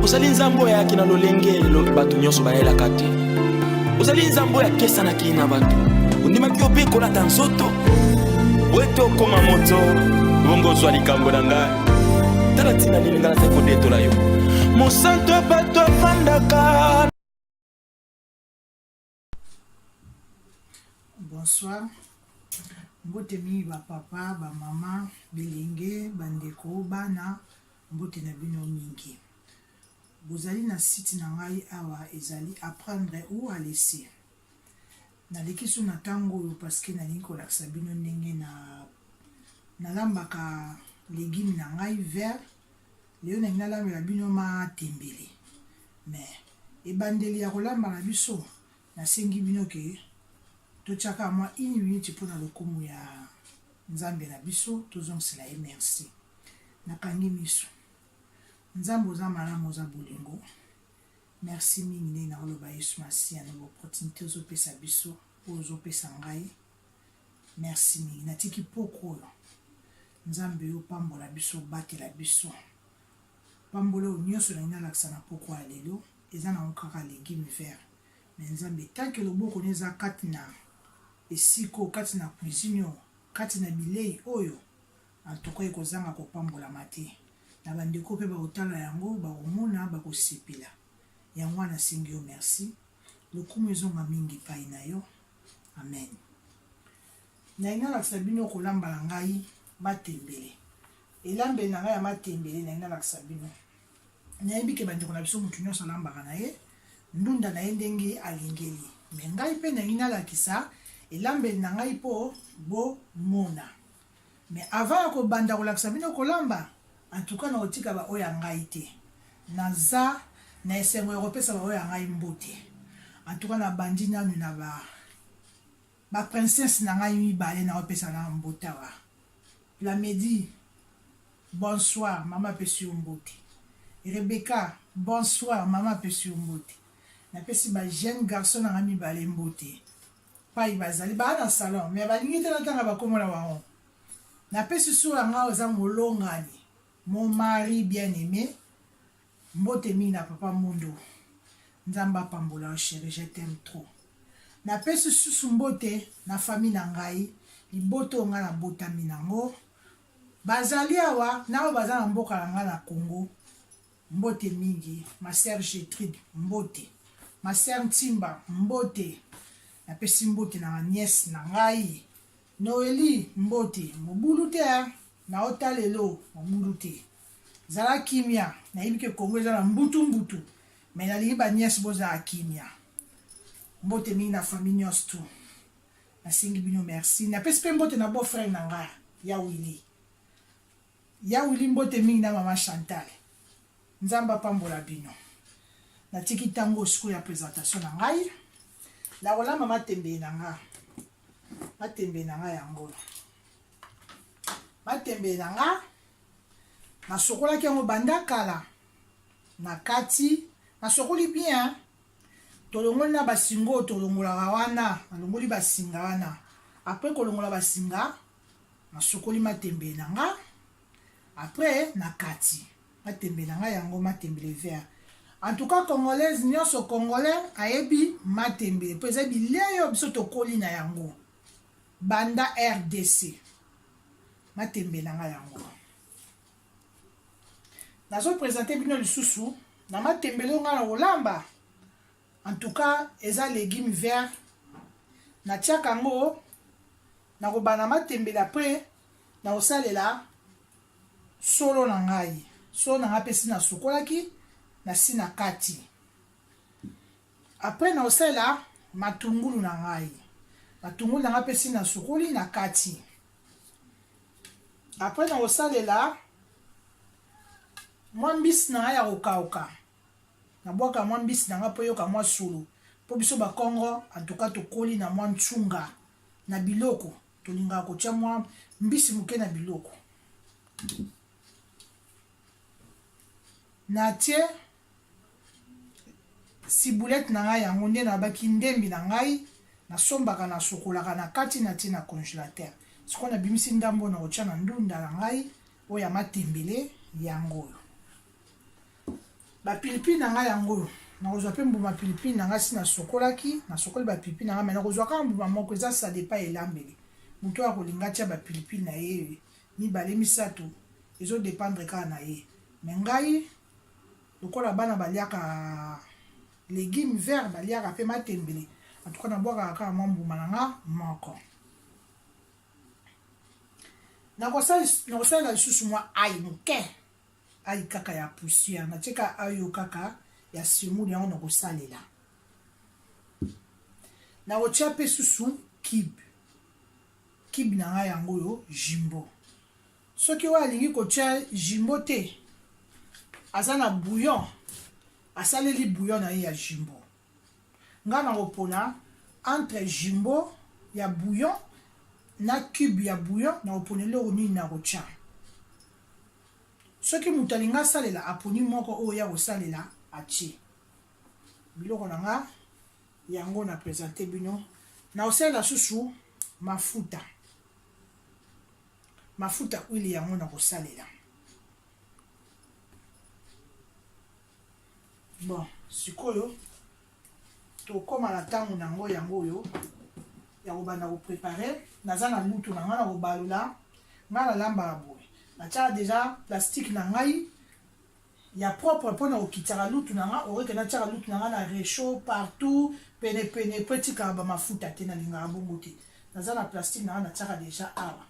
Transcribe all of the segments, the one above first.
ozali nzambo ya kina lolenge bato nyonso bayelaka te. Ozali nzambo ya kesa na kina bato ondimaki yo mpe kolata nzoto wete okoma moto bongo ozwa likambo na ngai tala ntina nini ngai nazali kodetola yo mosantu ya bato afandaka. Bonsoir. Mbote mi ba papa, ba mama, bilenge, bandeko, bana, mbote na bino mingi. Bozali na site na ngai awa ezali apprendre ou à laisser. Na lekisu na tango parce que na kolakisa bino ndenge na lambaka légumes na ngai vert. Leo na ngala la bino ma tembele. Mais ebandeli ya kolamba na biso na sengi bino ke tochaka moi une minute pour na lokumu ya nzambe na biso tozongela ye merci. Nakangi miso. Nzambe oza malamu oza bolingo. Merci mingi na koloba Yesu Masiya na opportunité ozopesa biso ozopesa ngai. Merci mingi natiki poko oyo. Nzambe yo pambola biso batela biso. Pambola nyonso na inalakisa na poko ya lelo eza na okaka légumes verts. Mais nzambe tant que loboko neza kati na esiko kati na cuisine kati na bilei oyo antoko ekozanga kopambola mate na bandeko pe bakotala yango bakomona bakosepela yango na singi yo merci lokumu ezonga mingi pai na yo amen. Na ingala sabino kolamba na ngai matembele elambe na ngai ya matembele na ingala sabino nayebi ke bandeko na biso mutu nyonso alambaka na ye ndunda na ye ndenge alingeli me ngai pe na ingala kisa elambe na ngai po bo mona. Mais avant ya kobanda kolakisa bino kolamba en tout cas na otika ba oya ngai te naza na esengo europesa ba oya ngai mbote en tout cas na bandi nanu na ba princesse na ngai mibale na opesa na mbota wa la medi bonsoir mama pesi mbote Rebecca bonsoir mama pesi mbote na pesi ba jeune garçon na ngai mibale mbote pai bazali ba na salon mais balingi te na tanga bakomola wango na pesi sura nga oza molongani mon mari bien aimé mbote mi na papa mundo nzamba pambola chérie je t'aime trop na pesi susu mbote na famille na ngai liboto nga na botami nango bazali awa nao baza na mboka na nga na Congo mbote mingi ma sœur Gertrude mbote ma sœur Ntimba mbote na pesi mbote na nièce na ngai Noeli mbote mobulu te na otalelo mobulu te zala kimia na yibike Kongo za mbutu mais na liba nièce boza kimia mbote mingi na famille nyonso na singi bino merci na pesi mbote na beau frère na nga ya Willy mbote mingi na mama Chantal nzamba pambola bino na tiki tango siku ya présentation na ngai la wala mama tembe na nga matembe na nga yango matembe na nga nasokolaki yango banda kala na kati nasokoli bien tolongoli na basingo tolongolaka wana nalongoli basinga wana après kolongola basinga nasokoli matembe na nga après na kati matembe na nga yango matembele vert. En tout cas, congolaise, nyonso congolais, ayebi matembe. Peza bileyo biso tokoli na yango. Banda RDC. Matembe na nga yango. Nazo présenter bino lisusu na matembe lo nga na olamba. En tout cas, eza légumes verts. Na tiaka ngo na kobana matembe après na osalela solo na ngai. Solo na nga pesi na sokolaki na sina kati. Après na osela matungulu na ngai. Matungulu na nga pesi na sukuli na kati. Après na osalela mwa mbisi na nga ya kokauka. Na bwaka mwa mbisi na nga po yoka mwa solo. Po biso ba Congo en tout cas tokoli na mwa nchunga na biloko. Tolinga kotia mwa mbisi muke na biloko. Na tie ciboulette na ngai yango nde na baki ndembi na ngai na sombaka na sokolaka na kati na tie na congélateur. Siko na bimisi ndambo na kotia na ndunda na ngai oya matembele yango. bapilipili na ngai yango nakozwa mpe mbuma pilipili na ngai si nasokoli bapilipili na ngai me nakozwa kaka mbuma moko eza ça dépend elambeli moto oyo akolinga tia bapilipili na ye mibale misato ezodépendre kaka na ye me ngai lokola bana baliaka légume vert baliaka mpe matembele atuka nabwakaka kaka mwa mbuma na nga moko nakosalela lisusu mwa ai moke ai kaka ya poussière natieka ayo kaka ya simuli yango nakosalela nakotia mpe susu kibe na ngai yango oyo jimbo soki oyo alingi kotia jimbo te aza na bouillon asaleli bouillon na ye ya jimbo ngai nakopona entre jimbo ya bouillon na cube ya bouillon nakoponeli oyo nini nakotia soki moto alingi asalela aponi moko oyo ya kosalela atie biloko na nga yango na présente bino nakosalela susu mafuta huile yango nakosalela bon sikoyo tokóma na ntango nango yango oyo ya kobanda koprépare naza na lutu na ngai na kobalola ngai nalambaka boye natiaka deja plastique na ngai ya propre mpona kokitaka lutu na ngai oreke natiaka lutu na ngai na réchaud partout penepene po etikaka bamafuta te nalingaka bongo te naza na plastique na ngai natiaka deja awa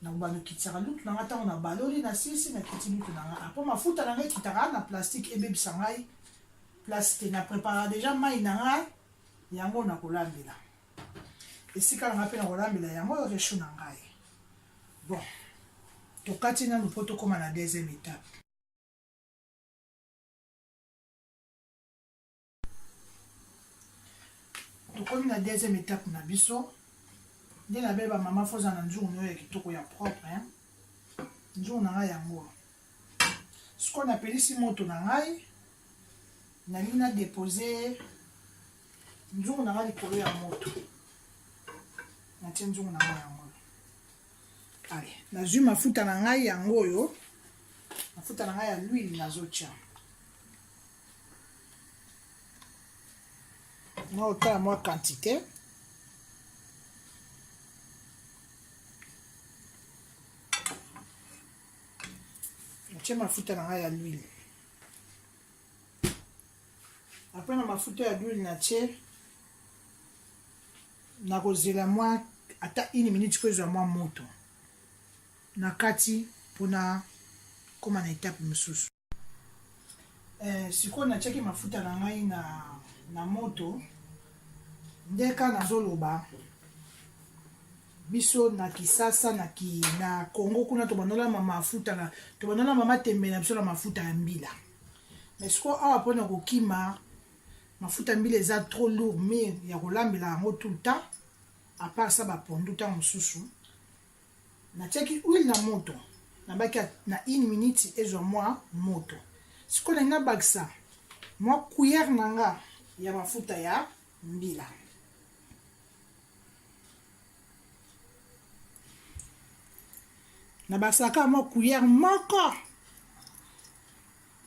na kobanda okitaka lutu na ngai ntango na baloli na sisi nakiti lutu na ngai apo mafuta na ngai ekitaka na plastique ebebisa ngai place te na préparaka deja mai na ngai yango nakolambela esika na ngai mpe nakolambela yango oyo réchaud na ngai bon tokati nanu mpo tokóma na deuxième étape tokomi na deuxième étape na biso nde nabe bamama foza na nzungu na oyo ya kitoko ya propre nzungu na ngai yango sikoyo napelisi moto na ngai nalingi nadepose nzungu na ngai likolo ya moto natie nzungu na ngai yango ale nazwi mafuta na ngai yango oyo mafuta na ngai ya l'huile nazotia naotala mwa quantité natie mafuta na ngai ya l'huile apres na mafuta ya l'huile natie nakozela mwa ata 1 minute po ezwa mwa moto na kati mpona koma na etape mosusu sikoyo natiaki mafuta na ngai na moto ndeka nazoloba biso na Kisasa na Congo kuna tobanolama mafuta tobanolama matembele na biso na mafuta ya mbila mais sikoyo awa mpona kokima mafuta ya mbila eza trop lourd mais ya kolambela yango tout le temps à part ça bapondu ntango mosusu natiaki huile na moto nabaki na 1 minute ezwa mwa moto sikoyo nalingi nabakisa mwa cuillère na nga ya mafuta ya mbila nabakisaka mwa cuillère moko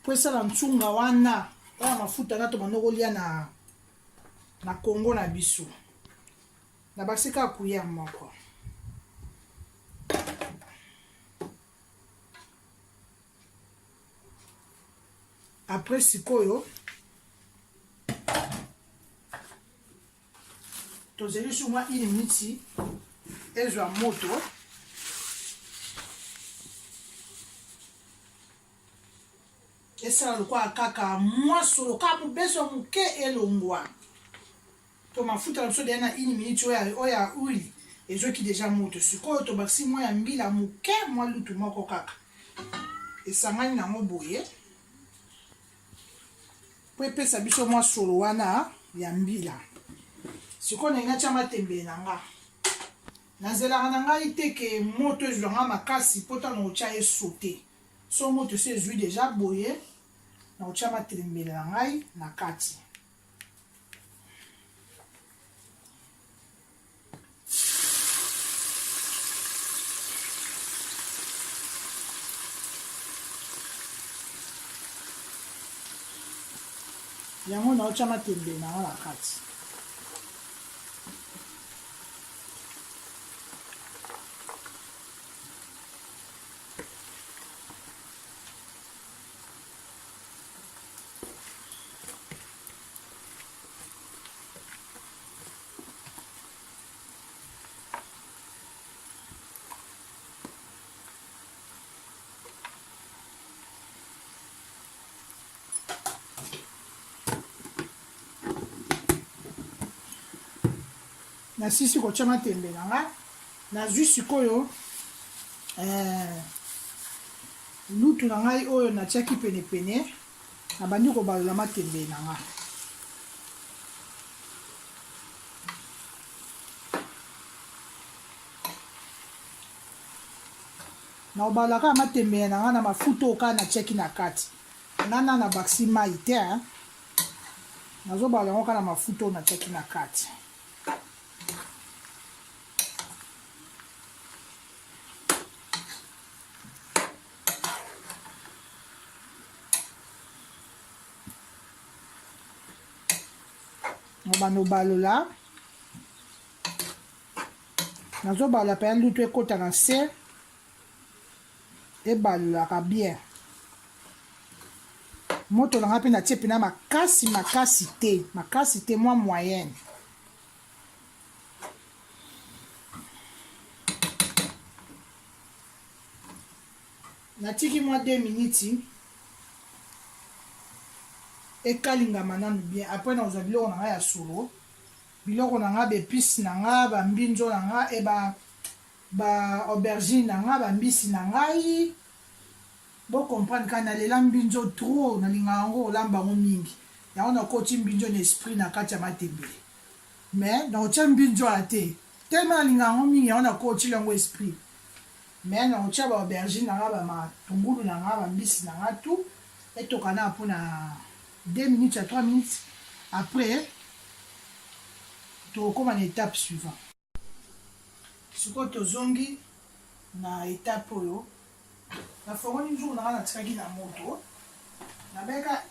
po esala ntsunga wana oya mafuta na tobanda kolia na Congo na biso nabakisi kaka cuillère moko après sikoyo tozeli sur mwa 1 minute ezwa moto esala lokola kaka mwa solo kaka mobeso moke elongwa to mafuta na biso deya na 1 minute oyo ya huile ezwaki deja moto sikoyo tobakisi mwa ya mbila moke mwa lutu moko kaka esangani nango boye po epesa biso mwa solo wana ya mbila sikoyo nalingi natia matembele na nga nazelaka na ngai te ke moto ezwanga makasi mpo ntango kotia ye saute so moto esi ezwi deja boye nakotia matembele na ngai na kati yango naotya matembele nango na kati. Nasisi kotia matembele nanga nazwi sikoyo lutu na ngai oyo natiaki penepene nabandi kobalola matembele nanga. naobalaka matembele nanga na mafuta oka natiaki na kati nana na bakisi mai te nazobala yango kaka na mafuta oyo natiaki na kati. Balola nazobala pe lutu ekota na se ebalolaka bien moto nanga mpe natie mpena makasi te mwa moyenne. natiki mwa 2 minutes ekalingama nanu bien. Après nazwa biloko nanga ya solo, biloko nanga bepice nanga bambinzo nanga e ba aubergine nanga bambisi na ngai bo comprendre kana lela mbinzo trop nalinga yango olamba ngo mingi yango nakoti mbinzo na esprit na kati ya matembele mais naotia mbinzo ate tellement nalinga yango mingi yango nakoti yango esprit mais naotia ba aubergine nanga bamatungulu nanga bambisi nanga tout etokana mpona 2 minutes à 3 minutes. Après, tu recommences à l'étape suivante. Ce que tu zongi na étape oyo, na fongoni nzungu na na tikaki na moto, na beka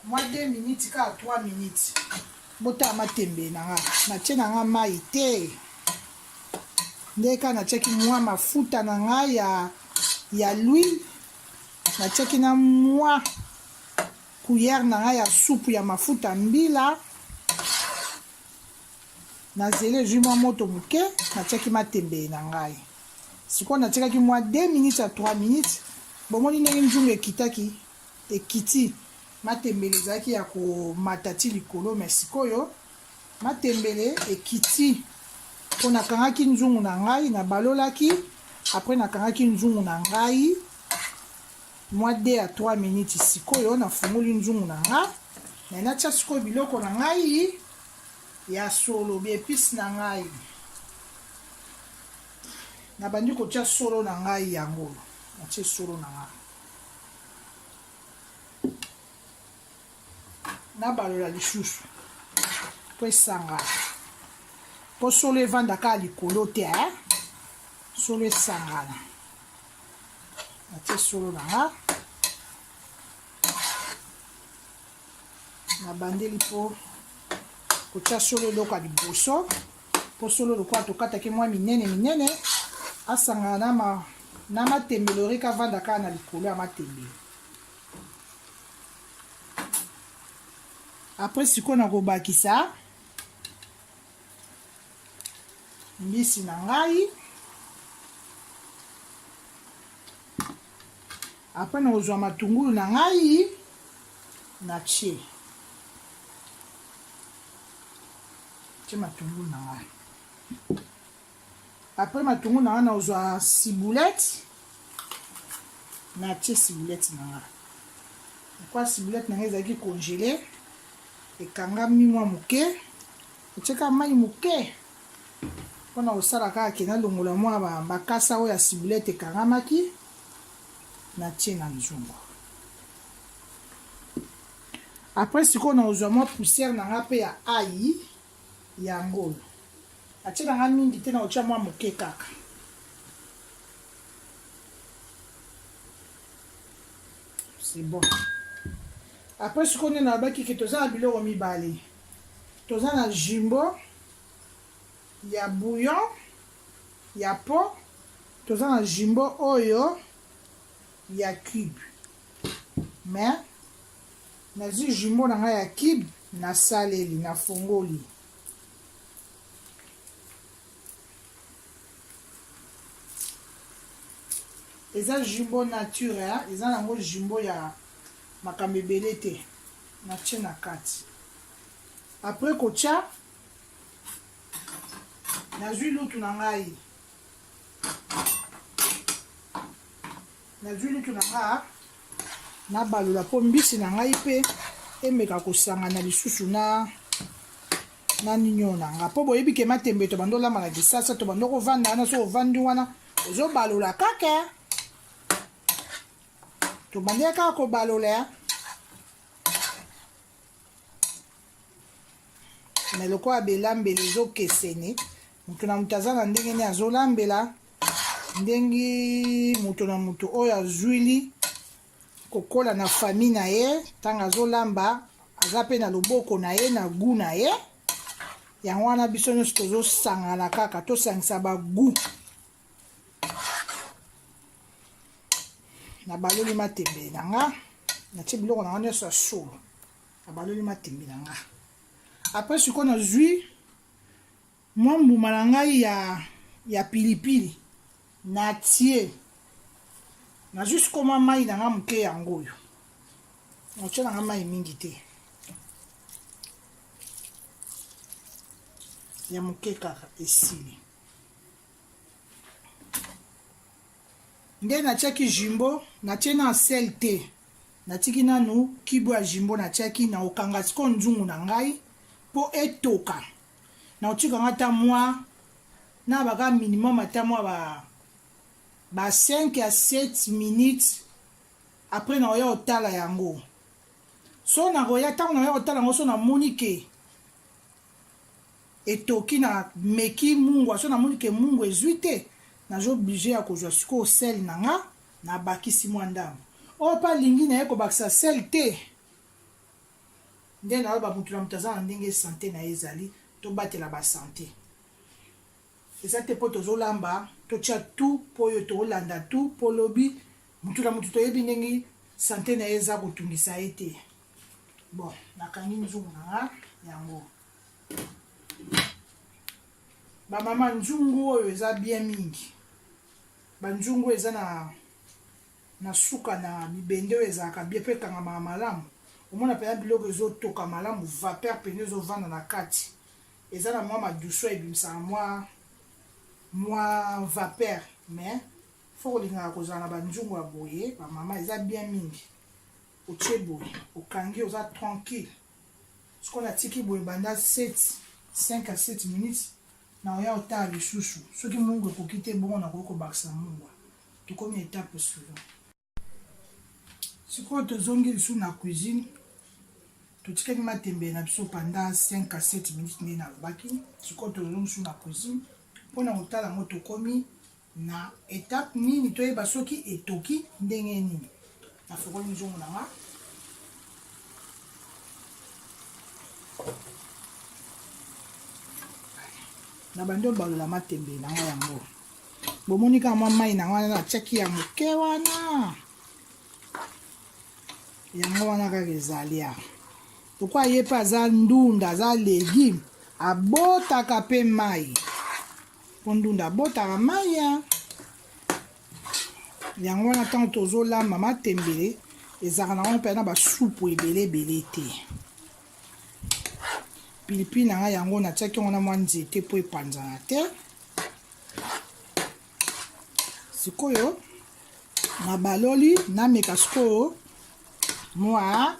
moi 2 minutes ka 3 minutes. Bota matembe na na tie na mai te. Ndeka na tiaki mwa mafuta na nga ya l'huile, na tiaki na mwa cuillère nanga ya soupe ya mafuta mbila nazele jus mwa moto moke natiaki matembele na ngai sikoyo natiakaki mwa 2 minutes à 3 minutes bomoni ndenge nzungu ekiti matembele ezalaki ya komata ti likolo mais sikoyo matembele ekiti mpo nakangaki nzungu na ngai nabalolaki après nakangaki nzungu na ngai mwa 2 à 3 minutes sikoyo nafungoli nzungu na nga na natia sikoyo biloko na ngai ya solo biepice na ngai nabandi kotia solo na ngai yango natie solo na ngai nabalola lisusu po esangana po solo evandaka likolo te solo esangana natie solo na nga nabandeli mpo kotia solo eloko ya liboso mpo solo lokola tokataki mwa minene asangana na matembele oreka avanda kaka na likolo ya matembele. Après sikoyo nakobakisa mbisi na ngai après nakozwa matungulu na ngai natie matungulu na ngai après matungulu na ngai nakozwa ciboulette natie ciboulette na ngai kwa ciboulette na ngai ezalaki congélé ekangami mwa moke etieka mai moke mpona kosala kaka ke nalongola mwa bakasa oyo ya ciboulette ekangamaki natie na nzungu. Après sikoyo nakozwa mwa poussière na nga mpe ya ai yango atie na nga mingi te nakotia mwa moke kaka c'est bon. après sikoyo nde nalobaki ke toza na biloko mibale toza na jumbo ya bouillon ya po toza na jumbo oyo ya cube mais nazwi jumbo na ngai ya cube nasaleli nafongoli eza jumbo nature eza nango jumbo ya makambo ebele te natie na kati apres kotia nazwi lutu na ngai nabalola mpo mbisi na ngai mpe emeka kosangana lisusu na ninio na nga mpo boyebi ke matembe tobanda olamba na kisasa tobanda kovanda wana so ovandi wana ozobalola kaka tobandi kaka kobalola me lokola belambela ezokeseni moto na moto aza na ndenge nini azolambela ndenge moto na moto oyo azwili kokola na famille na ye ntango azolamba aza mpe na loboko na ye na gu na ye yango wana biso nyonso tozosangana kaka tosangisa bagu nabaloli matembe na nga natie biloko na nga nyonso ya solo nabaloli matembe na nga apres sikoyo nazwi mwa mbuma na ngai ya pilipili natie nazwi sikoyo mwa mai na nga moke yango oyo natie na nga mai mingi te ya moke kaka esili nde natiaki jumbo natie na sel te natiki nanu kibo ya jumbo natiaki na okanga sikoyo nzungu na ngai mpo etoka na otikanga ata mwa na baka minimum ata mwa ba 5 à 7 minutes après na oya otala yango so na koya ntango na oya otala yango so namoni ke etoki na meki mungwa so namoni ke mungu ezwi te nazo oblige ya kozwa sikoyo sel na nga nabakisi mwa ndambo oyo mpa lingi na ye kobakisa sel te nde nayoba motu na moto aza na ndenge sante na ye ezali tobatela basante eza te mpo tozolamba totia tu mpo oyo toolanda tu mpo lobi motu na motu toyebi ndenge sante na ye eza kotungisa ye te bon nakangi nzungu na nga yango bamama nzungu oyo eza bien mingi banzungu eza na suka na mibende oyo ezalaka bien mpe ekangamaka malamu omona mpenza biloko ezotoka malamu vapeur pene ezovanda na kati eza na mwa maduso ebimisaka mwa vapeur mais fo kolingaka kozala na banzungu ya boye bamama eza bien mingi otie boye okangi oza tranquille sikoyo natiki boye banda 5 à 7 minutes na oya otala lisusu soki mungu ekoki te bongo nakoki kobakisa mungwa tokomi etape suivant sikoyo tozongi lisusu na cuisine totikaki matembele na biso panda 5 à 7 minutes nde nalobaki sikoyo tozongi lisusu na cuisine mpona kotala yango tokomi na etape nini toyeba soki etoki ndenge nini nafokoli nzongo nanga na bandi obalola matembele nanga yango bomoni kaka mwa mai na wana natiaki ya moke wana yango wana kaka ezali ya tokwa ye mpe aza ndunda aza légume abotaka mpe mai mpo ndunda abotaka mai ya yango wana ntango tozolamba matembele ezalaka na wana mpe na basupu ebele ebele te pilipili na ngai yango natiaki yango na mwa nzete mpo epanzana te sikoyo nabaloli nameka sikoyo mwa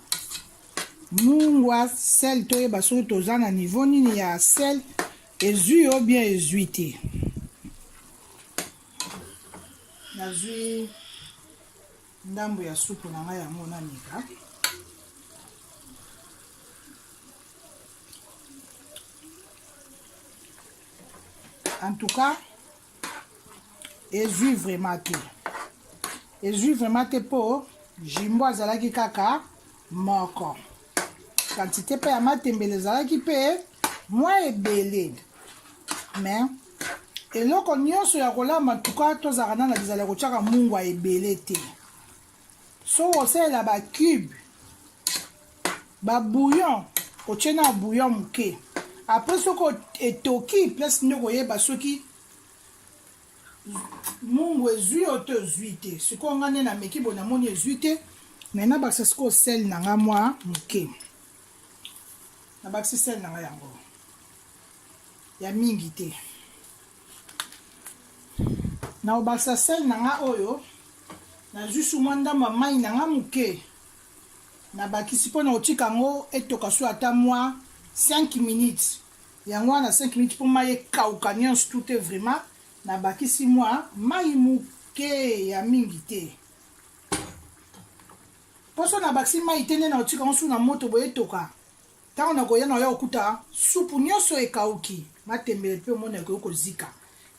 mungwa sel toyeba soki toza na niveau nini ya sel ezwi yo bien ezwi te nazwi ndambo ya supu na ngai yango nameka en tout cas ezwi vraiment te mpo jimbo azalaki kaka moko. Quantité pe ya matembele ezalaki pe mwa ebele. Mais eloko nyonso ya kolamba tuka tozalaka na bizala kotiaka mungu ebele te. So osalela ba cube, ba bouillon, otie na bouillon moke. Après soko etoki place nde koyeba soki mungu ezwi o te ezwi te. Siko nga nde nameki bo namoni ezwi te. Mais nabakisa siko sel na nga mwa moke. Nabakisi sel na nga yango. Ya mingi te. Na obakisa sel na nga oyo. Na juste mwa ndamba mai na nga moke. Nabakisi mpo na otika yango etoka so ata mwa 5 minutes. Yango wana 5 minutes mpo mai ekauka nyonso tout est vraiment. Nabakisi mwa mai moke ya mingi te. Poso nabakisi mai te nde na otika yango su na moto boye etoka. Tango na koya na oya okuta supu nyonso ekauki. Matembele pe omona ekoki kozika.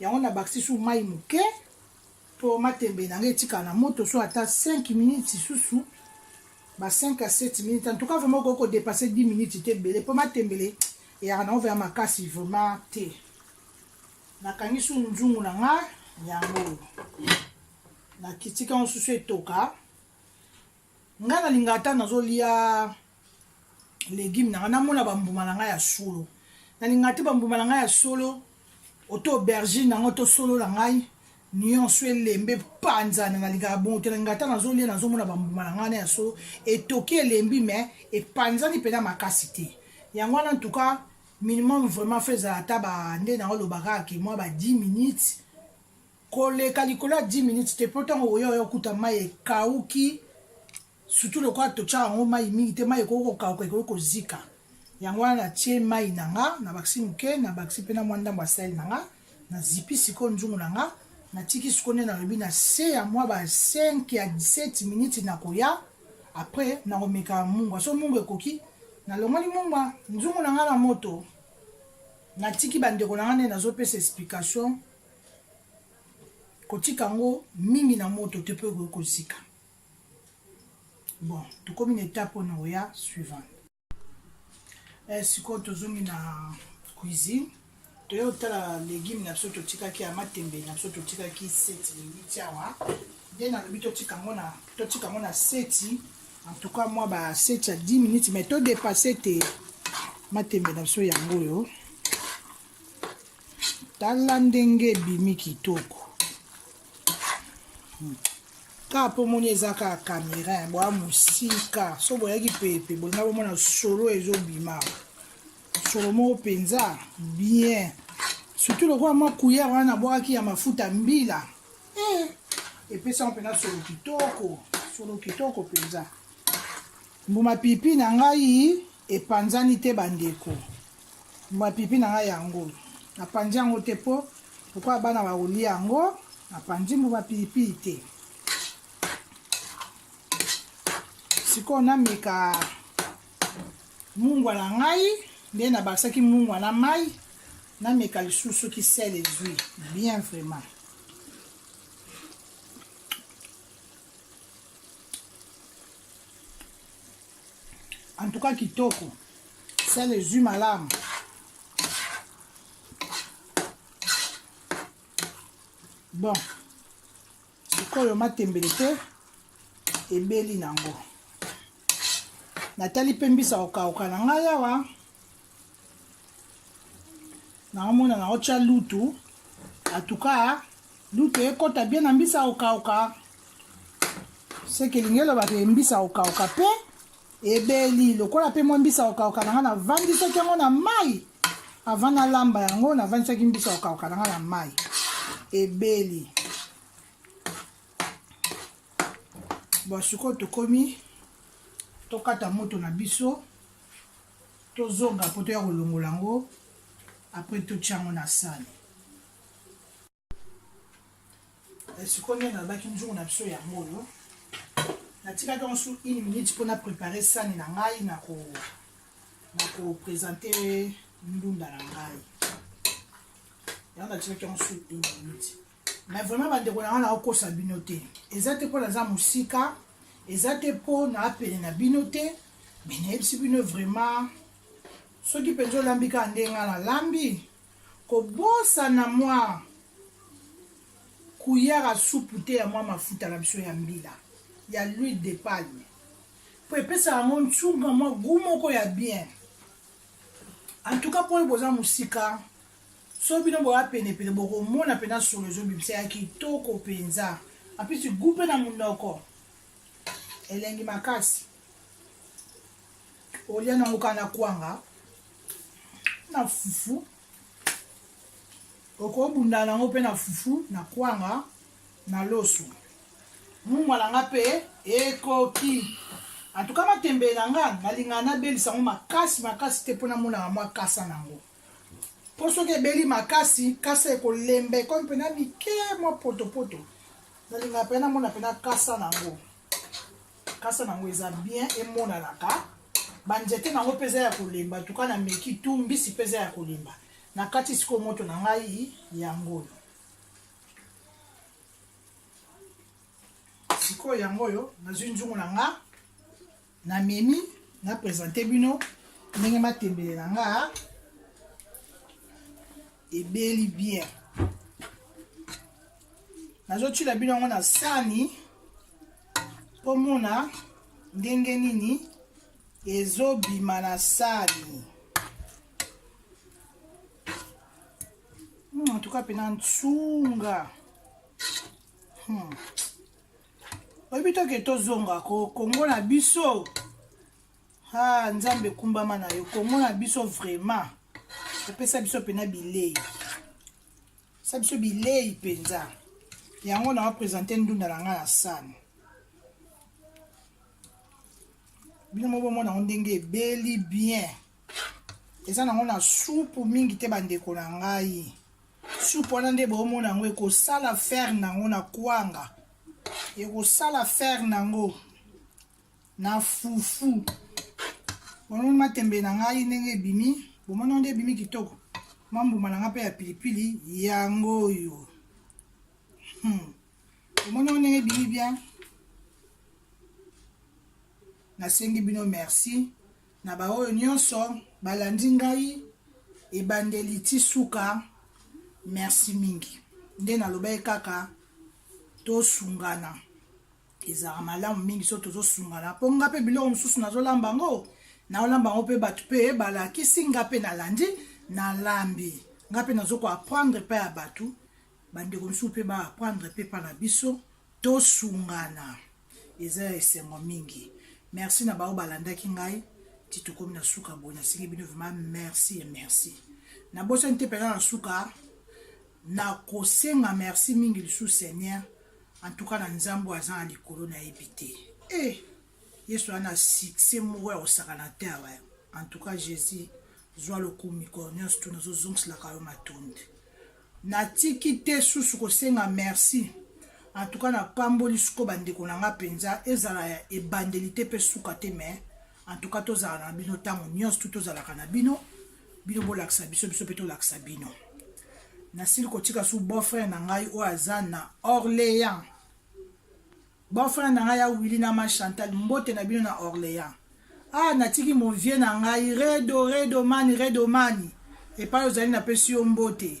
Yango nabakisi su mai moke. Po matembele na nga etika na moto so ata 5 minutes susu. Ba 5 à 7 minutes. En tout cas, vraiment, qu'on dépasse 10 minutes, c'était belé. Pour m'attembele, et à on va ma casse, vraiment, té. Na kangi su nzungu na nga, yango. Na kitika on susu etoka. Nga na lingata nazo lia légumes na nga na mona bambuma na nga ya solo. Na lingati bambuma na nga ya solo, auto aubergine na nga to solo na ngai. Nyonso elembe panza na lingaka bon te ngata nazolia nazomona bambuma na ngana ya so etoki elembi mais epanzani pena makasi te yango wana en tout cas minimum vraiment faisait ata ba nde na olobaka ke moi ba 10 minutes koleka likolo 10 minutes te pourtant oyo kuta mai ekauki surtout le quoi to cha ngo mai mingi te mai ko kauka ko zika yango wana tie mai na nga na bakisi muke na bakisi pena mwanda mwa sel na nga na zipi siko nzungu na nga na tiki sukone na lobi na se ya mwa ba 5 à 17 minutes na koya après na komeka mungu so mungu ekoki na longoli mungu nzungu na nga na moto na tiki bandeko na nga na zo pesa explication kotika ngo mingi na moto te pe ko sika. Bon, tukomi na étape na oya suivante. Siko tozongi na cuisine. Toyo tala légumes na biso totikaki ya matembele na biso totikaki 7 minutes awa nde na lobi totika ngo na 7 en tout cas moi ba 7 à 10 minutes mais to dépasser te matembele na biso yango oyo tala ndenge ebimi kitoko ka po moni eza ka caméra boa musika so boyaki pepe bolinga bomona solo ezobima solo moko penza bien surtout le roi moi cuillère wana boaki ya mafuta mbila epesa mpena solo kitoko penza mbuma pipi na ngai epanzani te bandeko mbuma pipi na ngai yango napanzi yango te po pourquoi bana bakolia yango napanzi mbuma pipi te sikoyo nameka mungwa na ngai nde nabakisaki mungwa na mai nameka lisusu ki sel ezwi bien vraiment en tout cas kitoko sel ezwi malamu bon sikoyo matembele te ebeli nango natali pe mbisa kokauka na ngai awa naomona na ocha lutu atuka lutu ekota bien na mbisa kokauka seke lingelo ba mbisa kokauka pe ebeli lokola pe mo mbisa kokauka na nga na vandisaki yango na mai avant na lamba yango na vandisaki mbisa kokauka na nga na mai ebeli bon sikoyo tokomi tokata moto na biso tozonga po toya kolongola yango après totia yango na sani sikoyo nde nalobaki nzungu na biso yango oyo natikaki yango su 1 minute mpona prépare sani na ngai na koprésente ndunda na ngai yango natikaki yango su 1 minute mais vraiment bandeko na nga na okosa bino te eza te mpo naza mosika eza te mpo na apene na bino te, me nayebisi bino vraiment soki mpenza olambi kaka ndenge nga nalambi, kobosana mwa kuyara supu te ya mwa mafuta na biso ya mbila ya l'huile de palme mpo epesa yango ntsunga mwa gu moko ya bien. En tout cas mpo boza mosika so bino boya penepene bokomona mpena solo ezobimisa ya kitoko mpenza, apesi gu mpe na monoko elengi makasi. Olia nango kaka na kwanga na fufu, okobunda nango mpe na fufu na kwanga na loso, mungwalanga mpe ekoki. En tout cas matembele na nga nalingaka nabelisa yango makasi te mpo namonaka mwa kasa nango, mpo soki ebeli makasi kasa ekolemba ekomi mpena mike mwa potopoto, nalingaka mpe namona mpena kasa nango. Kasa nango eza bien emonanaka, banzete nango mpe eza ya kolemba, tuka na meki tu mbisi mpe eza ya kolemba. Na kati sikoyo moto na ngai yango oyo, sikoyo yango oyo nazwi nzungu na nga na memi na présente bino ndenge matembele na nga ebeli bien. Nazotila bino yango na sani mpo mona ndenge nini ezobima na sani. En tout cas pena ntsunga oyebi toke tozonga kongo na biso, nzambe ekumbama na yo. Kongo na biso vraiment epesa biso pena bilei, sa biso bilei mpenza. Yango na wapresente ndunda na nga na sani, bino mobomona ngo ndenge ebeli bien. Eza nango na supu mingi te bandeko na ngai. Supu wana nde bomona yango ekosala fer nango na kwanga, ekosala fer nango na fufu. Bomona matembele na ngai ndenge ebimi, bomona nde ebimi kitoko. Mambuma na nga mpe ya pilipili yango oyo, bomona ndenge ebimi bien. Nasengi bino merci na baoyo nyonso balandi ngai ebandeli ti suka. Merci mingi nde nalobai kaka tosungana, ezaka malamu mingi so tozosungana mpo nga mpe biloko mosusu nazolamba ngo naolamba ngo mpe bato mpe balakisi nga mpe nalandi nalambi nga mpe nazokoapprendre mpe ya bato bandeko mosusu mpe baapprendre mpe mpa na biso tosungana, eza ya esengo mingi. Merci na bao balandaki ngai ti tokomi na suka boye. Nasengi bino vraiment merci et merci. Nabosani te mpena na suka na kosenga merci mingi lisusu Seigneur. En tout cas na nzambo aza na likolo nayebi te. Yesu ana succès moko ya kosakana te awa. En tout cas Jésus zwa lokumu nyonso tu nazozongiselaka yo matondi. Natiki te susu kosenga merci. En tout cas na pamboli suko bandeko na nga penza ezala ya ebandeli te pe suka te, mais en tout cas tozala na bino ntango nyonso tu tozalaka na bino bolakisa biso mpe tolakisa bino. Nasili kotika su beau-frère na ngai oyo aza na Orléans. Beau-frère na ngai awili na ma Chantal, mbote na bino na Orléans. Natiki mon vieux na ngai redo mani epai ozali napesi yo mbote.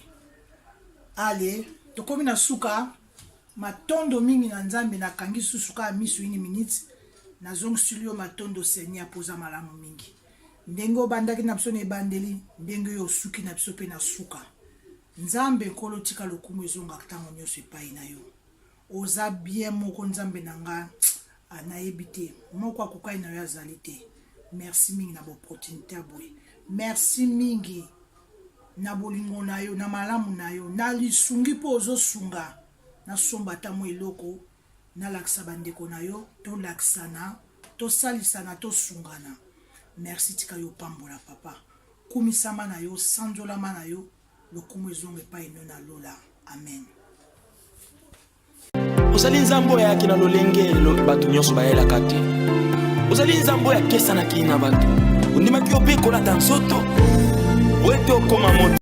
Ale tokomi na suka matondo mingi na nzambe nakangi susu ka misu ini minutes nazongisili yo matondo Seigneur poza malamu mingi. Ndenge obandaki na biso na ebandeli ndenge yo osuki na biso mpe na suka. Nzambe nkolo tika lokumu ezongaka ntango nyonso epai na yo. Oza bien moko nzambe na nga anayebi te moko akokai na yo azali te. Merci mingi na boopportunité boye. Merci mingi na bolingo na yo na malamu na yo na lisungi mpo ozosunga nasomba tamo eloko nalakisa bandeko na yo tolakisana tosalisana tosungana. Merci tika yo pambola papa kumisama na yo sanzolama na yo lokumu ezonga epai no na lola. Amen. Ozali nzambo yaki na lolenge bato nyonso bayelaka te. Ozali nzambo ya kesa na kina bato ondimaki yo mpe kolata nzoto oyo te okoma moto.